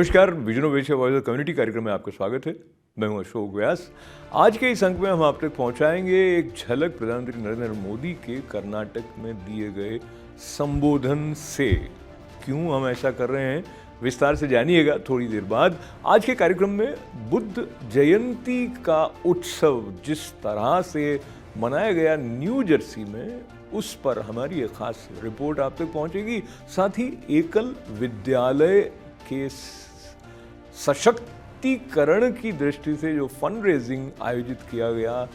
नमस्कार, vision of Asia voice of community कार्यक्रम में आपका स्वागत है। मैं हूं अशोक व्यास। आज के इस अंक में हम आप तक पहुंचाएंगे एक झलक प्रधानमंत्री नरेंद्र मोदी के कर्नाटक में दिए गए संबोधन से। क्यों हम ऐसा कर रहे हैं, विस्तार से जानिएगा थोड़ी देर बाद। आज के कार्यक्रम में बुद्ध जयंती का उत्सव जिस तरह से मनाया गया न्यू जर्सी में, उस पर हमारी एक खास रिपोर्ट आप तक पहुंचेगी। साथ ही एकल विद्यालय के सशक्तिकरण की दृष्टि से जो फंड रेजिंग आयोजित किया गया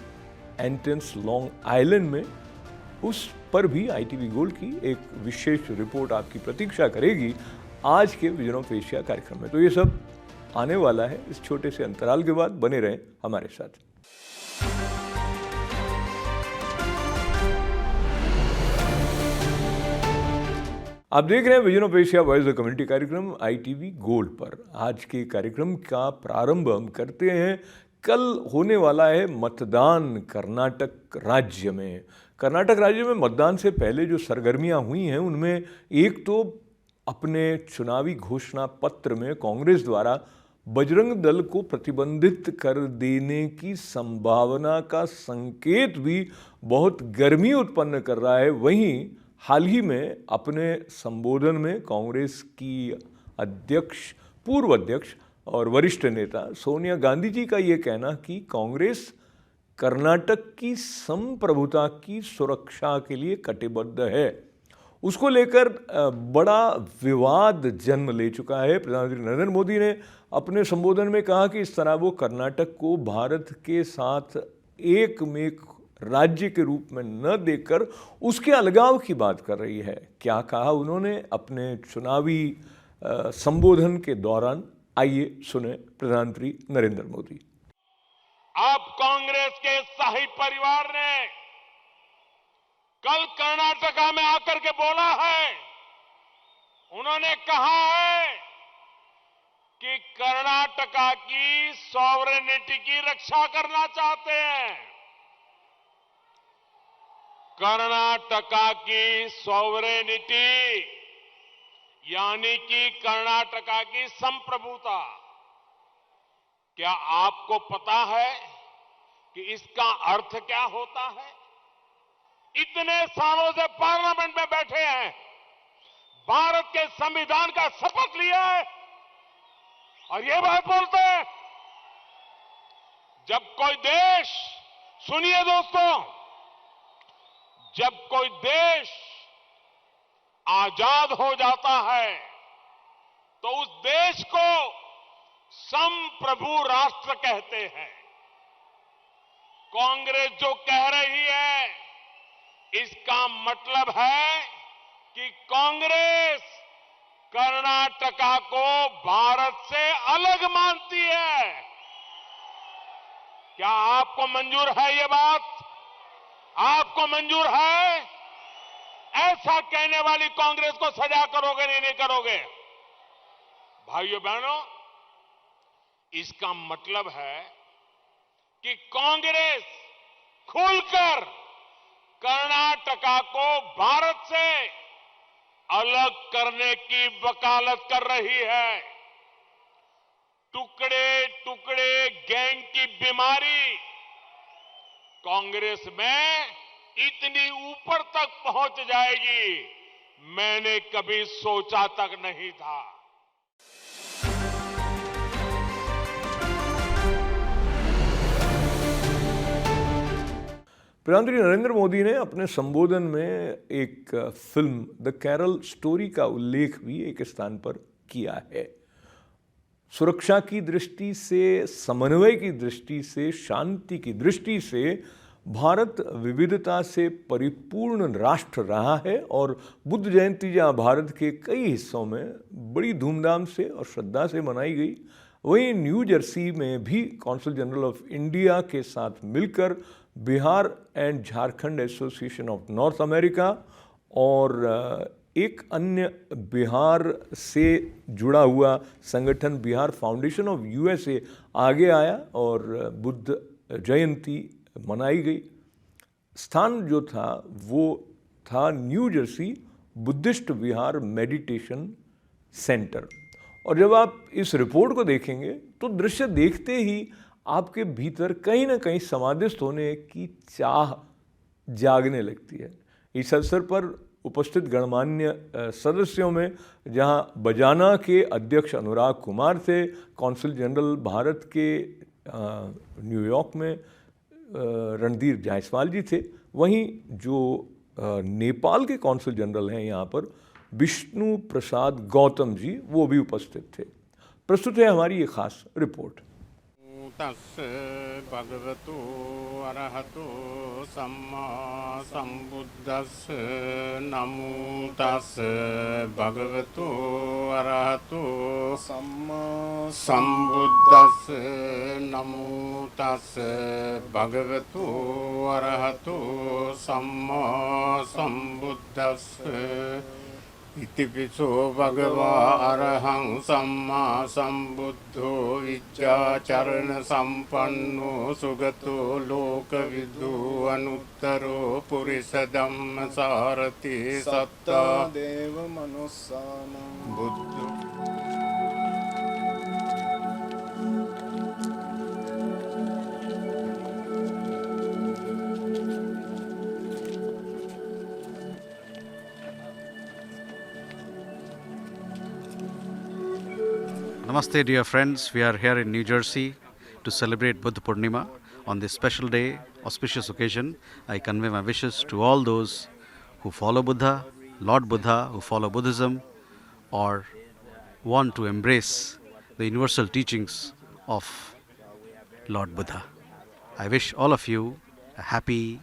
एंट्रेंस लॉन्ग आइलैंड में, उस पर भी ITV गोल्ड की एक विशेष रिपोर्ट आपकी प्रतीक्षा करेगी आज के विजन ऑफ एशिया कार्यक्रम में। तो ये सब आने वाला है इस छोटे से अंतराल के बाद। बने रहें हमारे साथ। आप देख रहे हैं vision of Asia voice of community कार्यक्रम ITV गोल्ड पर। आज के कार्यक्रम का प्रारंभ हम करते हैं, कल होने वाला है मतदान कर्नाटक राज्य में। कर्नाटक राज्य में मतदान से पहले जो सरगर्मियां हुई हैं, उनमें एक तो अपने चुनावी घोषणा पत्र में कांग्रेस द्वारा बजरंग दल को प्रतिबंधित कर देने की संभावना का संकेत भी बहुत गर्मी उत्पन्न कर रहा है। वहीं हाल ही में अपने संबोधन में कांग्रेस की अध्यक्ष, पूर्व अध्यक्ष और वरिष्ठ नेता सोनिया गांधी जी का ये कहना कि कांग्रेस कर्नाटक की संप्रभुता की सुरक्षा के लिए कटिबद्ध है, उसको लेकर बड़ा विवाद जन्म ले चुका है। प्रधानमंत्री नरेंद्र मोदी ने अपने संबोधन में कहा कि इस तरह वो कर्नाटक को भारत के साथ एकमेक राज्य के रूप में न देकर उसके अलगाव की बात कर रही है। क्या कहा उन्होंने अपने चुनावी संबोधन के दौरान, आइए सुने प्रधानमंत्री नरेंद्र मोदी। अब कांग्रेस के शाही परिवार ने कल कर्नाटका में आकर के बोला है, उन्होंने कहा है कि कर्नाटका की सॉवरेनिटी की रक्षा करना चाहते हैं। कर्नाटका की सॉवरेनिटी यानी कि कर्नाटका की संप्रभुता, क्या आपको पता है कि इसका अर्थ क्या होता है? इतने सालों से पार्लियामेंट में बैठे हैं, भारत के संविधान का शपथ लिया है और ये बात बोलते हैं। जब कोई देश, सुनिए दोस्तों, जब कोई देश आजाद हो जाता है तो उस देश को संप्रभु राष्ट्र कहते हैं। कांग्रेस जो कह रही है, इसका मतलब है कि कांग्रेस कर्नाटका को भारत से अलग मानती है। क्या आपको मंजूर है ये बात? आपको मंजूर है? ऐसा कहने वाली कांग्रेस को सजा करोगे नहीं करोगे? भाइयों बहनों, इसका मतलब है कि कांग्रेस खुलकर कर्नाटका को भारत से अलग करने की वकालत कर रही है। टुकड़े टुकड़े गैंग की बीमारी कांग्रेस में इतनी ऊपर तक पहुंच जाएगी, मैंने कभी सोचा तक नहीं था। प्रधानमंत्री नरेंद्र मोदी ने अपने संबोधन में एक फिल्म द कैरल स्टोरी का उल्लेख भी एक स्थान पर किया है। सुरक्षा की दृष्टि से, समन्वय की दृष्टि से, शांति की दृष्टि से भारत विविधता से परिपूर्ण राष्ट्र रहा है और बुद्ध जयंती जहाँ भारत के कई हिस्सों में बड़ी धूमधाम से और श्रद्धा से मनाई गई, वहीं न्यू जर्सी में भी कौंसल जनरल ऑफ इंडिया के साथ मिलकर Bihar and Jharkhand association of north America और एक अन्य बिहार से जुड़ा हुआ संगठन बिहार फाउंडेशन ऑफ USA आगे आया और बुद्ध जयंती मनाई गई। स्थान जो था वो था न्यू जर्सी बुद्धिस्ट विहार मेडिटेशन सेंटर और जब आप इस रिपोर्ट को देखेंगे तो दृश्य देखते ही आपके भीतर कहीं ना कहीं समाधिस्थ होने की चाह जागने लगती है। इस अवसर पर उपस्थित गणमान्य सदस्यों में जहां बजाना के अध्यक्ष अनुराग कुमार थे, कौंसल जनरल भारत के न्यूयॉर्क में रणधीर जायसवाल जी थे, वहीं जो नेपाल के कौंसल जनरल हैं यहाँ पर विष्णु प्रसाद गौतम जी, वो भी उपस्थित थे। प्रस्तुत है हमारी ये खास रिपोर्ट। तस् भगवतो अरहतो सम्मा संबुद्धस्स नमो तस् भगवतो अरहतो सम्मा संबुद्धस्स नमो तस् भगवतो अरहतो सम्मा संबुद्धस्स इतिपिसो भगवा अरहं सम्मा संबुद्धो विद्याचरण संपन्नो सुगतो लोकविदु अनुत्तरो पुरुष धम्म सारथि सत्ता देव मनुस्सानं बुद्धो। Namaste, dear friends. We are here in New Jersey to celebrate Buddha Purnima. On this special day, auspicious occasion, I convey my wishes to all those who follow Buddha, Lord Buddha, who follow Buddhism, or want to embrace the universal teachings of Lord Buddha. I wish all of you a happy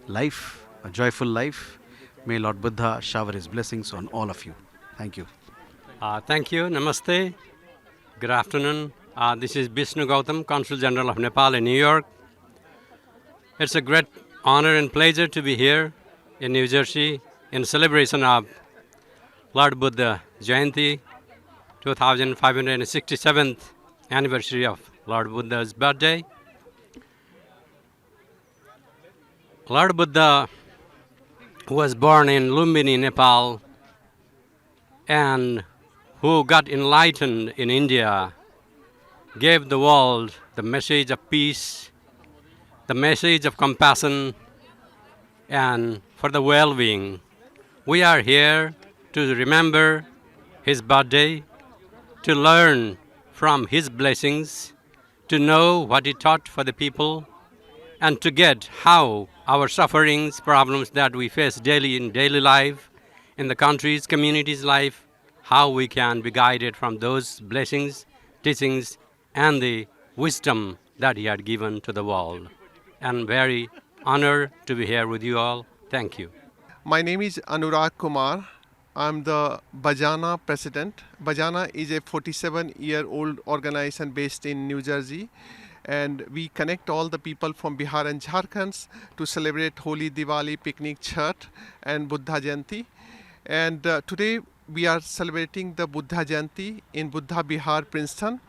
life, a joyful life. May Lord Buddha shower his blessings on all of you. Thank you. Thank you. Namaste. Good afternoon. This is Vishnu Gautam, Consul General of Nepal in New York. It's a great honor and pleasure to be here in New Jersey in celebration of Lord Buddha Jayanti, 2567th anniversary of Lord Buddha's birthday. Lord Buddha was born in Lumbini, Nepal, and who got enlightened in India, gave the world the message of peace, the message of compassion, and for the well-being. We are here to remember his birthday, to learn from his blessings, to know what he taught for the people, and to get how our sufferings, problems that we face daily in daily life, in the country's, community's life, how we can be guided from those blessings, teachings, and the wisdom that he had given to the world. And very honored to be here with you all. Thank you. My name is Anurag Kumar. I'm the Bajana president. Bajana is a 47-year-old organization based in New Jersey. And we connect all the people from Bihar and Jharkhand to celebrate Holi, Diwali, picnic, Chhath, and Buddha Jayanti. And today we are celebrating the Buddha Jayanti in Buddha Bihar, Princeton.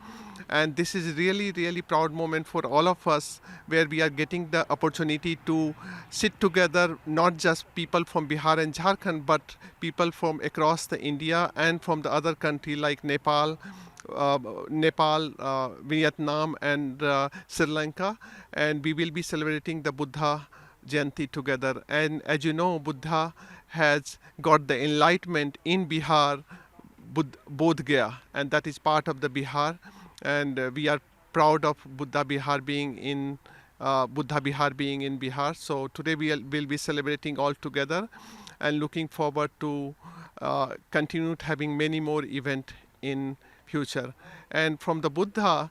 And this is really, really proud moment for all of us, where we are getting the opportunity to sit together, not just people from Bihar and Jharkhand, but people from across the India and from the other country like Nepal, Vietnam, and Sri Lanka. And we will be celebrating the Buddha Jayanti together. And as you know, Buddha has got the enlightenment in Bihar, Bodh Gaya, and that is part of the Bihar. And we are proud of Buddha Bihar being in Bihar. So today we will be celebrating all together, and looking forward to continue having many more events in future. And from the Buddha,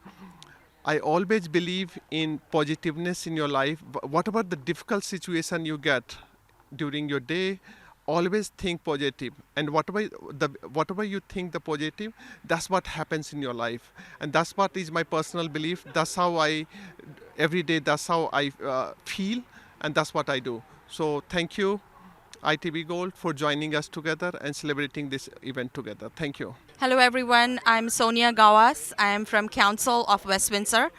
I always believe in positiveness in your life. Whatever the difficult situation you get during your day, always think positive, and whatever you think the positive, that's what happens in your life. And that's what is my personal belief. That's how every day feel, and that's what I do. So thank you, ITV Gold, for joining us together and celebrating this event together. Thank you. Hello everyone, I'm Sonia Gawas. I am from Council of West Windsor.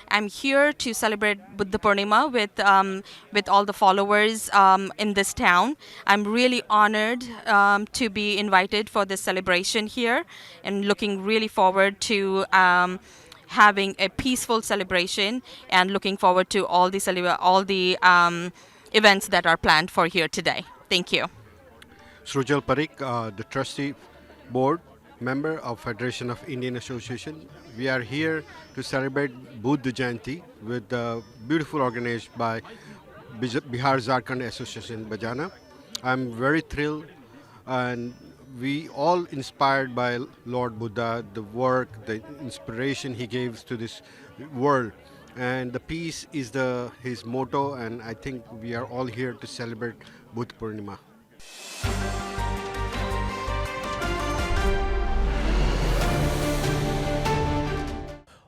I'm here to celebrate Buddha Purnima with all the followers in this town. I'm really honored to be invited for this celebration here and looking really forward to having a peaceful celebration and looking forward to all the events that are planned for here today. Thank you. Srujal Parikh, the trustee board member of Federation of Indian Association. We are here to celebrate Buddha Jayanti with beautiful organized by Bihar Jharkhand Association Bajana. I'm very thrilled and we all inspired by Lord Buddha, the work, the inspiration he gives to this world. And the peace is his motto, and I think we are all here to celebrate Buddha Purnima.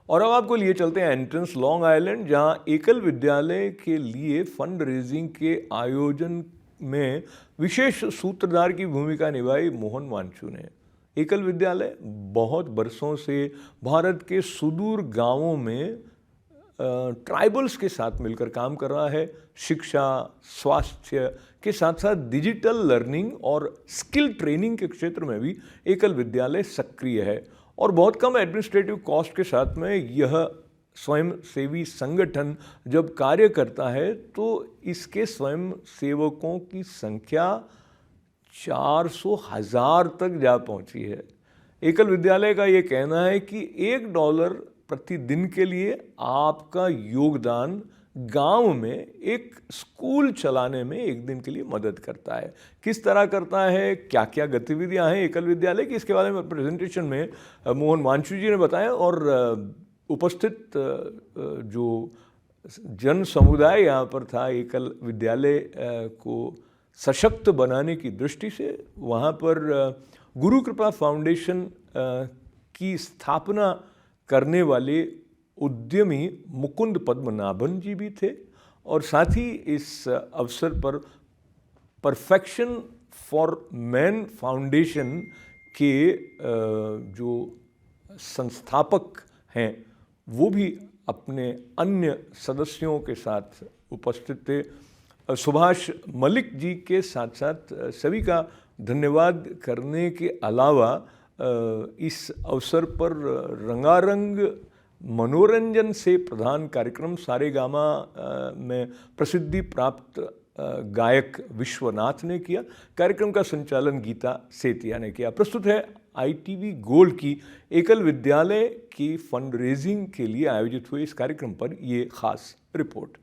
और अब आपको लिए चलते हैं entrance long island, जहां एकल विद्यालय के लिए फंड रेजिंग के आयोजन में विशेष सूत्रधार की भूमिका निभाई मोहन वांचू ने। एकल विद्यालय बहुत बरसों से भारत के सुदूर गांवों में ट्राइबल्स के साथ मिलकर काम कर रहा है। शिक्षा, स्वास्थ्य के साथ साथ डिजिटल लर्निंग और स्किल ट्रेनिंग के क्षेत्र में भी एकल विद्यालय सक्रिय है और बहुत कम एडमिनिस्ट्रेटिव कॉस्ट के साथ में यह स्वयं सेवी संगठन जब कार्य करता है तो इसके स्वयं सेवकों की संख्या 400,000 तक जा पहुंची है। एकल विद्यालय का ये कहना है कि $1 प्रतिदिन के लिए आपका योगदान गांव में एक स्कूल चलाने में एक दिन के लिए मदद करता है। किस तरह करता है, क्या क्या गतिविधियां हैं एकल विद्यालय की, इसके बारे में प्रेजेंटेशन में मोहन वांचू जी ने बताया और उपस्थित जो जन समुदाय यहाँ पर था एकल विद्यालय को सशक्त बनाने की दृष्टि से, वहाँ पर गुरु कृपा फाउंडेशन की स्थापना करने वाले उद्यमी मुकुंद पद्मनाभन जी भी थे और साथ ही इस अवसर पर परफेक्शन फॉर मैन फाउंडेशन के जो संस्थापक हैं वो भी अपने अन्य सदस्यों के साथ उपस्थित थे। सुभाष मलिक जी के साथ साथ सभी का धन्यवाद करने के अलावा इस अवसर पर रंगारंग मनोरंजन से प्रधान कार्यक्रम सारेगामा में प्रसिद्धि प्राप्त गायक विश्वनाथ ने किया। कार्यक्रम का संचालन गीता सेतिया ने किया। प्रस्तुत है ITV गोल्ड की एकल विद्यालय की फंड रेजिंग के लिए आयोजित हुए इस कार्यक्रम पर ये खास report.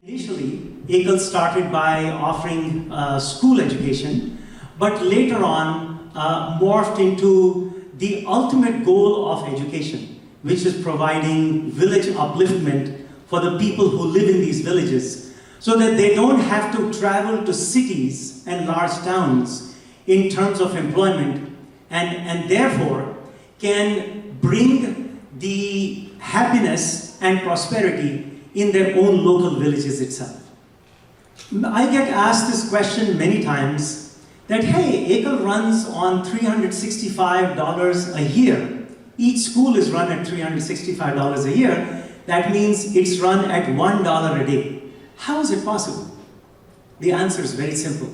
Initially, EKAL started by offering school education, but later on morphed into the ultimate goal of education, which is providing village upliftment for the people who live in these villages so that they don't have to travel to cities and large towns in terms of employment and therefore can bring the happiness and prosperity in their own local villages itself. I get asked this question many times that, hey, EKAL runs on $365 a year. Each school is run at $365 a year. That means it's run at $1 a day. How is it possible? The answer is very simple.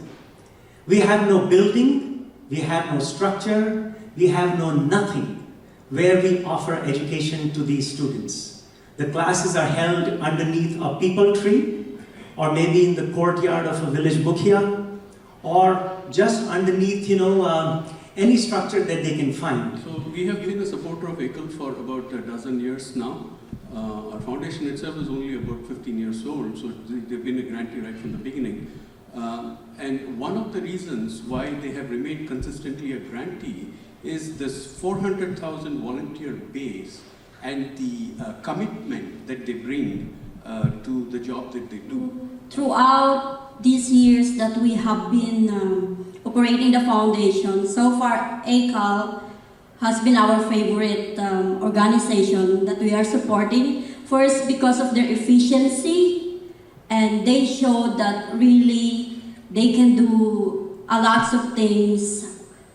We have no building, we have no structure, we have no nothing where we offer education to these students. The classes are held underneath a peepal tree, or maybe in the courtyard of a village mukhya, or just underneath, any structure that they can find. So we have been a supporter of EKAL for about a dozen years now. Our foundation itself is only about 15 years old, so they've been a grantee right from the beginning. And one of the reasons why they have remained consistently a grantee is this 400,000 volunteer base and the commitment that they bring to the job that they do. Throughout these years that we have been operating the foundation, so far EKAL has been our favorite organization that we are supporting. First, because of their efficiency, and they show that really they can do a lot of things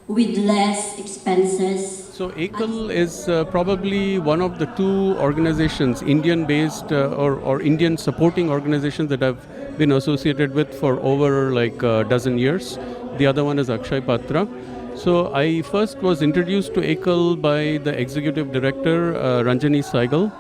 with less expenses. So ACL is probably one of the two organizations, Indian-based or Indian supporting organizations that I've been associated with for over like a dozen years. The other one is Akshay Patra. So I first was introduced to ACL by the executive director, Ranjani Saigal.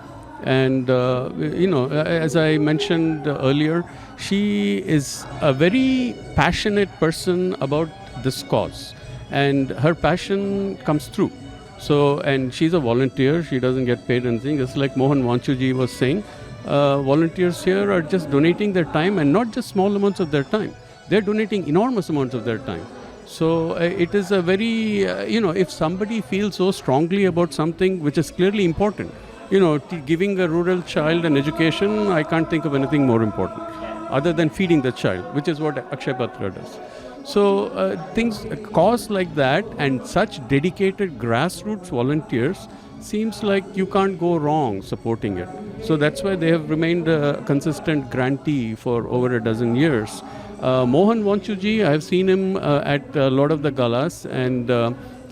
And, as I mentioned earlier, she is a very passionate person about this cause. And her passion comes through. So, and she's a volunteer. She doesn't get paid anything. Just like Mohan Vanchuji was saying, volunteers here are just donating their time, and not just small amounts of their time. They're donating enormous amounts of their time. So it is a very, if somebody feels so strongly about something which is clearly important, giving a rural child an education, I can't think of anything more important other than feeding the child, which is what Akshay Patra does. So cause like that and such dedicated grassroots volunteers seems like you can't go wrong supporting it. So that's why they have remained a consistent grantee for over a dozen years. Mohan Vanchuji, I have seen him at a lot of the galas, and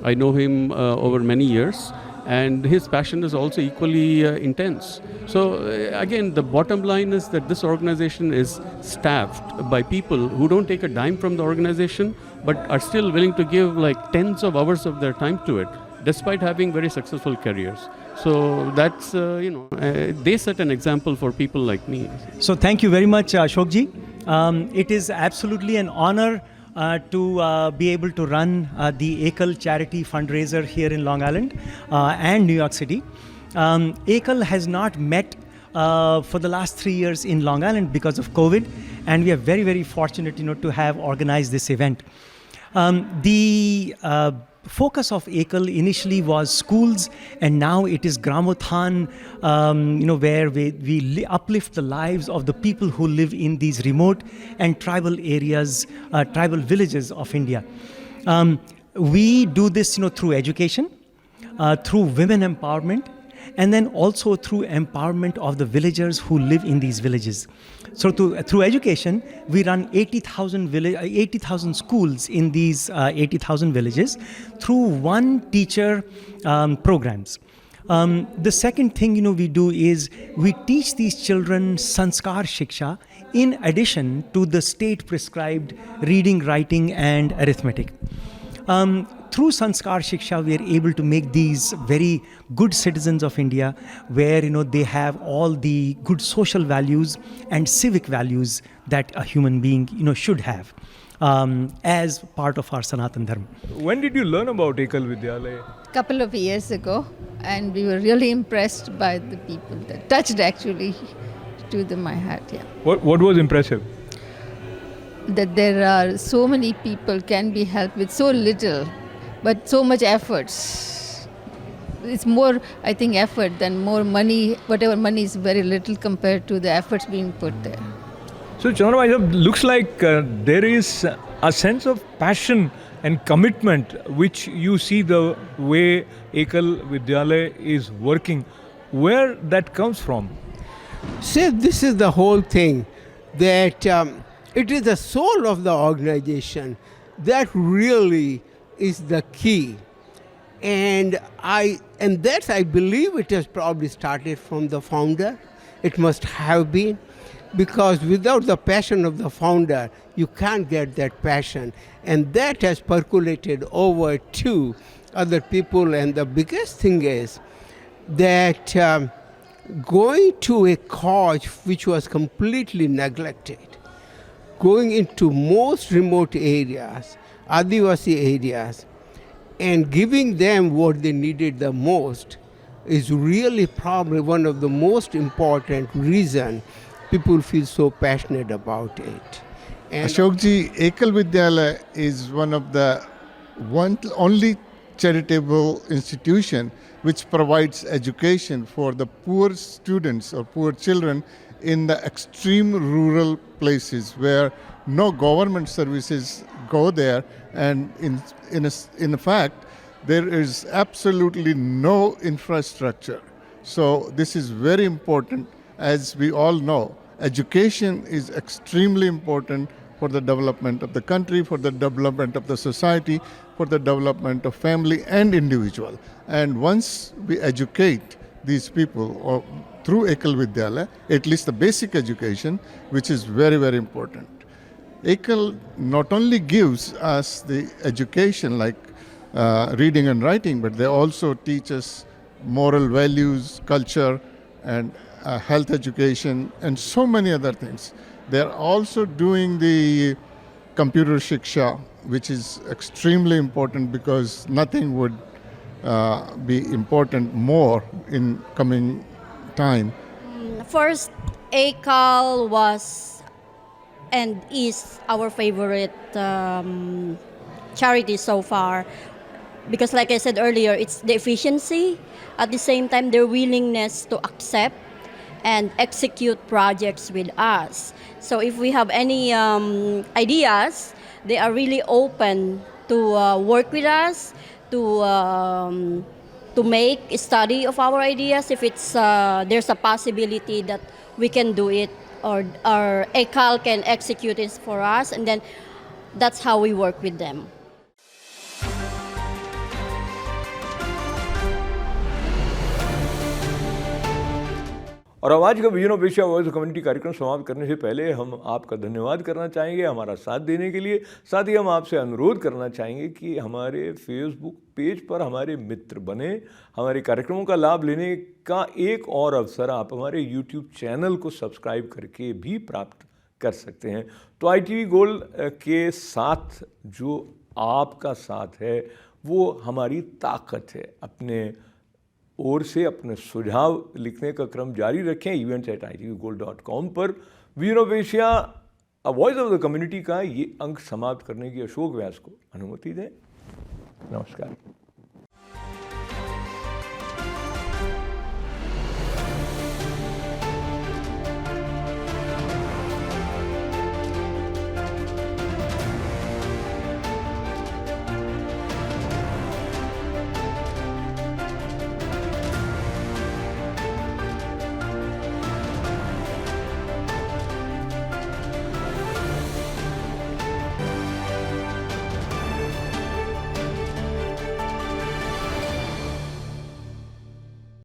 I know him over many years, and his passion is also equally intense. So again, the bottom line is that this organization is staffed by people who don't take a dime from the organization, but are still willing to give like tens of hours of their time to it, despite having very successful careers. So that's, they set an example for people like me. So thank you very much, Ashokji. It is absolutely an honor to be able to run the ACL charity fundraiser here in Long Island and New York City. ACL has not met for the last 3 years in Long Island because of COVID, and we are very, very fortunate, to have organized this event. The focus of ACL initially was schools, and now it is Gramothan, where we uplift the lives of the people who live in these remote and tribal areas, tribal villages of India. We do this, through education, through women empowerment, and then also through empowerment of the villagers who live in these villages. So through education, we run 80,000 schools in these 80,000 villages through one teacher programs. The second thing we do is we teach these children Sanskar Shiksha in addition to the state prescribed reading, writing and arithmetic. Through Sanskar Shiksha, we are able to make these very good citizens of India, where they have all the good social values and civic values that a human being should have as part of our Sanatan Dharma. When did you learn about Ekal Vidyalaya? Couple of years ago, and we were really impressed by the people that touched actually to my heart. Yeah. What was impressive? That there are so many people can be helped with so little, but so much efforts. It's more, I think, effort than more money. Whatever money is very little compared to the efforts being put there. So Chandra, looks like there is a sense of passion and commitment which you see the way Ekal Vidyalaya is working. Where that comes from? See, this is the whole thing, that it is the soul of the organization that really is the key. And I believe it has probably started from the founder. It must have been, because without the passion of the founder, you can't get that passion. And that has percolated over to other people. And the biggest thing is that going to a cause which was completely neglected, going into most remote areas, Adivasi areas, and giving them what they needed the most is really probably one of the most important reasons people feel so passionate about it. And Ashokji, Ekal Vidyalaya is one of the only charitable institution which provides education for the poor students or poor children in the extreme rural places where no government services go there, and in fact there is absolutely no infrastructure. So this is very important. As we all know, education is extremely important for the development of the country, for the development of the society, for the development of family and individual. And once we educate these people or through Ekal Vidyalaya, at least the basic education, which is very, very important. Ekal not only gives us the education like reading and writing, but they also teach us moral values, culture, and health education, and so many other things. They're also doing the computer shiksha, which is extremely important because nothing would be important more in coming time. First, Ekal was and is our favorite charity so far because, like I said earlier, it's the efficiency, at the same time their willingness to accept and execute projects with us. So if we have any ideas, they are really open to work with us, to make a study of our ideas if it's there's a possibility that we can do it or Ekal can execute it for us, and then that's how we work with them. और अब आज का vision of Asia voice community कार्यक्रम समाप्त करने से पहले हम आपका धन्यवाद करना चाहेंगे हमारा साथ देने के लिए। साथ ही हम आपसे अनुरोध करना चाहेंगे कि हमारे फेसबुक पेज पर हमारे मित्र बने। हमारे कार्यक्रमों का लाभ लेने का एक और अवसर आप हमारे यूट्यूब चैनल को सब्सक्राइब करके भी प्राप्त कर सकते हैं। तो ITV गोल्ड के साथ जो आपका साथ है वो हमारी ताकत है। अपने ओर से अपने सुझाव लिखने का क्रम जारी रखें events@itvgold.com पर। Vision of Asia a voice of the community का ये अंक समाप्त करने की अशोक व्यास को अनुमति दें। नमस्कार।